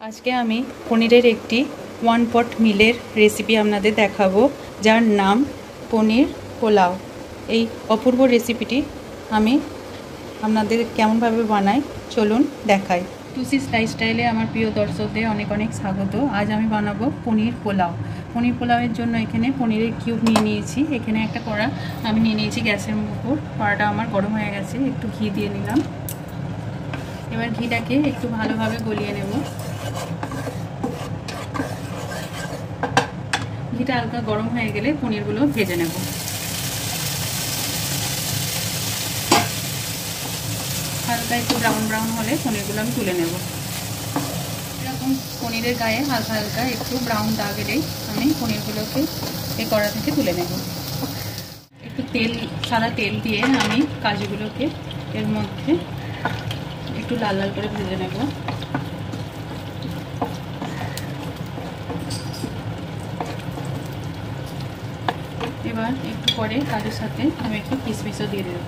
আজকে আমি পনিরের একটি ওয়ান পট মিলের রেসিপি আপনাদের দেখাবো, যার নাম পনির পোলাও। এই অপূর্ব রেসিপিটি আমি আপনাদের কেমনভাবে বানাই চলুন দেখাই। টুসিস লাইফস্টাইলে আমার প্রিয় দর্শকদের অনেক অনেক স্বাগত। আজ আমি বানাবো পনির পোলাও। পনির পোলাওয়ের জন্য এখানে পনিরের কিউব নিয়ে নিয়েছি। এখানে একটা কড়া আমি নিয়ে নিয়েছি গ্যাসের উপর। কড়াটা আমার গরম হয়ে গেছে, একটু ঘি দিয়ে নিলাম। এবার ঘিটাকে একটু ভালোভাবে গলিয়ে নেব। ঘিটা হালকা গরম হয়ে গেলে পনিরগুলো ভেজে নেব। হালকা একটু ব্রাউন ব্রাউন হলে পনিরগুলো আমি তুলে নেব। এরকম পনিরের গায়ে হালকা হালকা একটু ব্রাউন দাগ এলেই আমি পনিরগুলোকে এই কড়া থেকে তুলে নেব। একটু সাদা তেল দিয়ে আমি কাজুগুলোকে এর মধ্যে একটু লাল লাল করে ভেজে নেব। এবার একটু পরে কাজুর সাথে আমি একটু কিশমিশও দিয়ে দেব।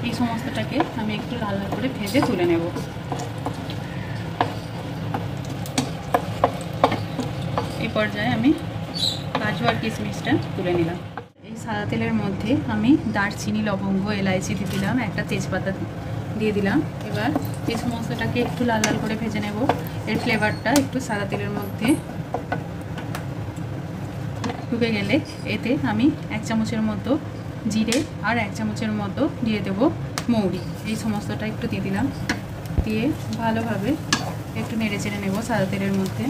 এই সমস্তটাকে আমি একটু লাল লাল করে ভেজে তুলে নেব। এই পর্যায়ে আমি কাজু আর কিশমিশটা তুলে নিলাম। এই সাদা তেলের মধ্যে আমি দারচিনি, লবঙ্গ, এলাইচি দিয়ে দিলাম, একটা তেজপাতা দিয়ে দিলাম। এবার এই সমস্তটাকে একটু লাল লাল করে ভেজে নেব। এর ফ্লেভারটা একটু সাদা তেলের মধ্যে ঢুকে গেলে এতে আমি 1 চামচের মতো জিরে আর 1 চামচের মতো দিয়ে দেব মৌরি। এই সমস্তটা একটু দিয়ে দিলাম। দিয়ে ভালোভাবে একটু নেড়ে চেড়ে নেব সাদা তেলের মধ্যে।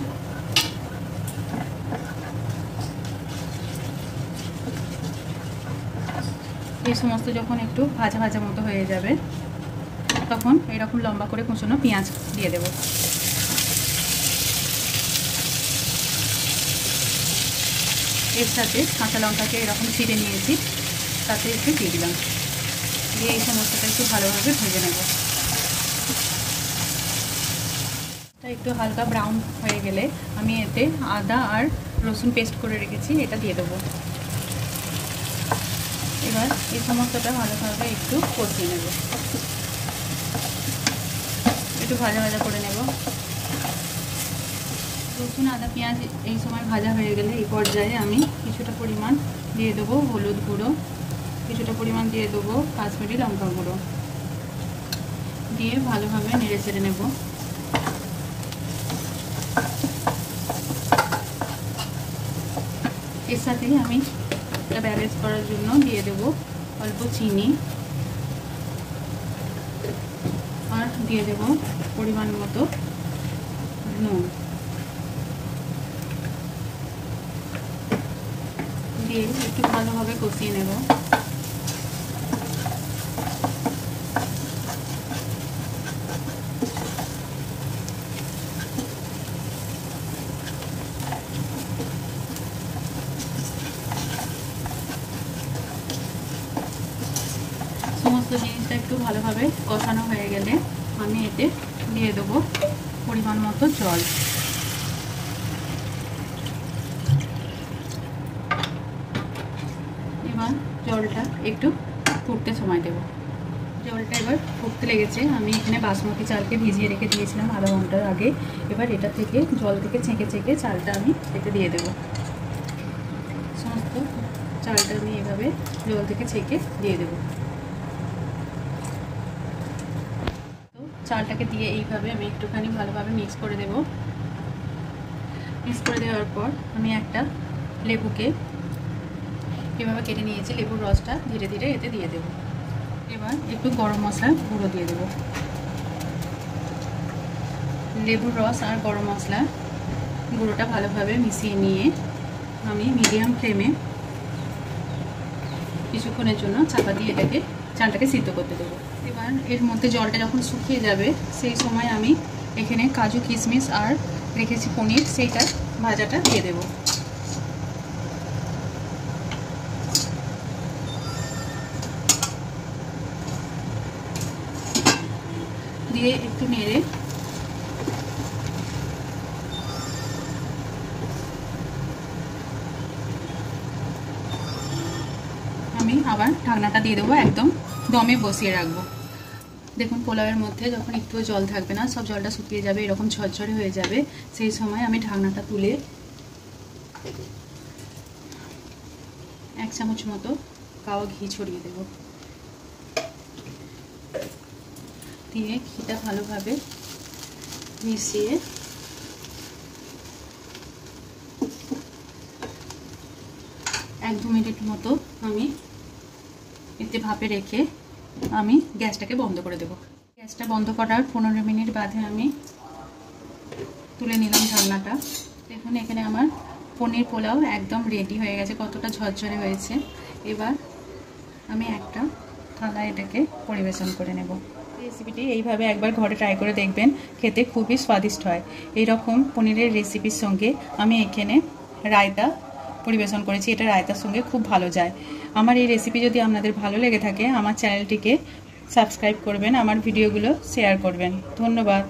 এই সমস্ত যখন একটু ভাজা ভাজা মতো হয়ে যাবে তখন এরকম লম্বা করে কুচনো পেঁয়াজ দিয়ে দেব। এর সাথে কাঁচা লঙ্কাকে এরকম ছিঁড়ে নিয়েছি, তাতে একটু দিয়ে দিলাম। দিয়ে এই সমস্তটা একটু ভালোভাবে ভেজে নেব। একটু হালকা ব্রাউন হয়ে গেলে আমি এতে আদা আর রসুন পেস্ট করে রেখেছি, এটা দিয়ে দেবো। এবার এই সমস্তটা ভালোভাবে একটু কষিয়ে নেব, একটু ভাজা ভাজা করে নেব। রসুন, আদা, পেঁয়াজ এই সময় ভাজা হয়ে গেলে এই পর্যায়ে আমি কিছুটা পরিমাণ দিয়ে দেবো হলুদ গুঁড়ো, কিছুটা পরিমাণ দিয়ে দেবো কাশ্মীরি লঙ্কা গুঁড়ো, দিয়ে ভালোভাবে নেড়ে চেড়ে নেব। এর সাথেই আমি এটা ব্যালেন্স করার জন্য দিয়ে দেবো অল্প চিনি আর দিয়ে দেবো পরিমাণ মতো নুন। দিয়ে একটু ভালোভাবে কষিয়ে নেব। সমস্ত জিনিসটা একটু ভালোভাবে কষানো হয়ে গেলে আমি এতে দিয়ে দেবো পরিমাণ মতো জল। এবার জলটা একটু ফুটতে সময় দেব। জলটা এবার ফুটতে লেগেছে। আমি এখানে বাসমতি চালকে ভিজিয়ে রেখে দিয়েছিলাম আধা ঘন্টার আগে। এবার এটা থেকে জল থেকে ছেঁকে ছেঁকে চালটা আমি এতে দিয়ে দেব। সমস্ত চালটা আমি এভাবে জল থেকে ছেঁকে দিয়ে দেব। চালটাকে দিয়ে এইভাবে আমি একটুখানি ভালোভাবে মিক্স করে দেব। মিক্স করে দেওয়ার পর আমি একটা লেবুকে এভাবে কেটে নিয়েছি, লেবুর রসটা ধীরে ধীরে এতে দিয়ে দেব। এবার একটু গরম মশলা গুঁড়ো দিয়ে দেব। লেবুর রস আর গরম মশলা গুঁড়োটা ভালোভাবে মিশিয়ে নিয়ে আমি মিডিয়াম ফ্লেমে কিছুক্ষণের জন্য চাপা দিয়ে এটাকে চালটাকে সিদ্ধ করতে দেবো। এবার এর মধ্যে জলটা যখন শুকিয়ে যাবে সেই সময় আমি এখানে কাজু, কিশমিশ আর রেখেছি পনির, সেইটা ভাজাটা দিয়ে দেব। দিয়ে একটু নেড়ে আমি আবার ঢাকনাটা দিয়ে দেবো, একদম দমে বসিয়ে রাখবো। দেখুন পোলাওয়ের মধ্যে যখন একটুও জল থাকবে না, সব জলটা শুকিয়ে যাবে, এরকম ঝরঝরে হয়ে যাবে, সেই সময় আমি ঢাকনাটা তুলে 1 চামচ মতো গাওয়া ঘি ছড়িয়ে দেব। দিয়ে ঘিটা ভালোভাবে মিশিয়ে 1-2 মিনিট মতো আমি এতে ভাপে রেখে আমি গ্যাসটাকে বন্ধ করে দেব। গ্যাসটা বন্ধ করার 15 মিনিট বাদে আমি তুলে নিলাম ঢাকনাটা। দেখুন এখানে আমার পনির পোলাও একদম রেডি হয়ে গেছে, কতটা ঝরঝরে হয়েছে। এবার আমি একটা থালায় এটাকে পরিবেশন করে নেব। রেসিপিটি এইভাবে একবার ঘরে ট্রাই করে দেখবেন, খেতে খুবই স্বাদিষ্ট হয়। এই রকম পনিরের রেসিপির সঙ্গে আমি এখানে রায়তা পরিবেশন করেছি, এটা রায়তার সঙ্গে খুব ভালো যায়। আমার এই রেসিপি যদি আপনাদের ভালো লেগে থাকে আমার চ্যানেলটিকে সাবস্ক্রাইব করবেন, আমার ভিডিওগুলো শেয়ার করবেন। ধন্যবাদ।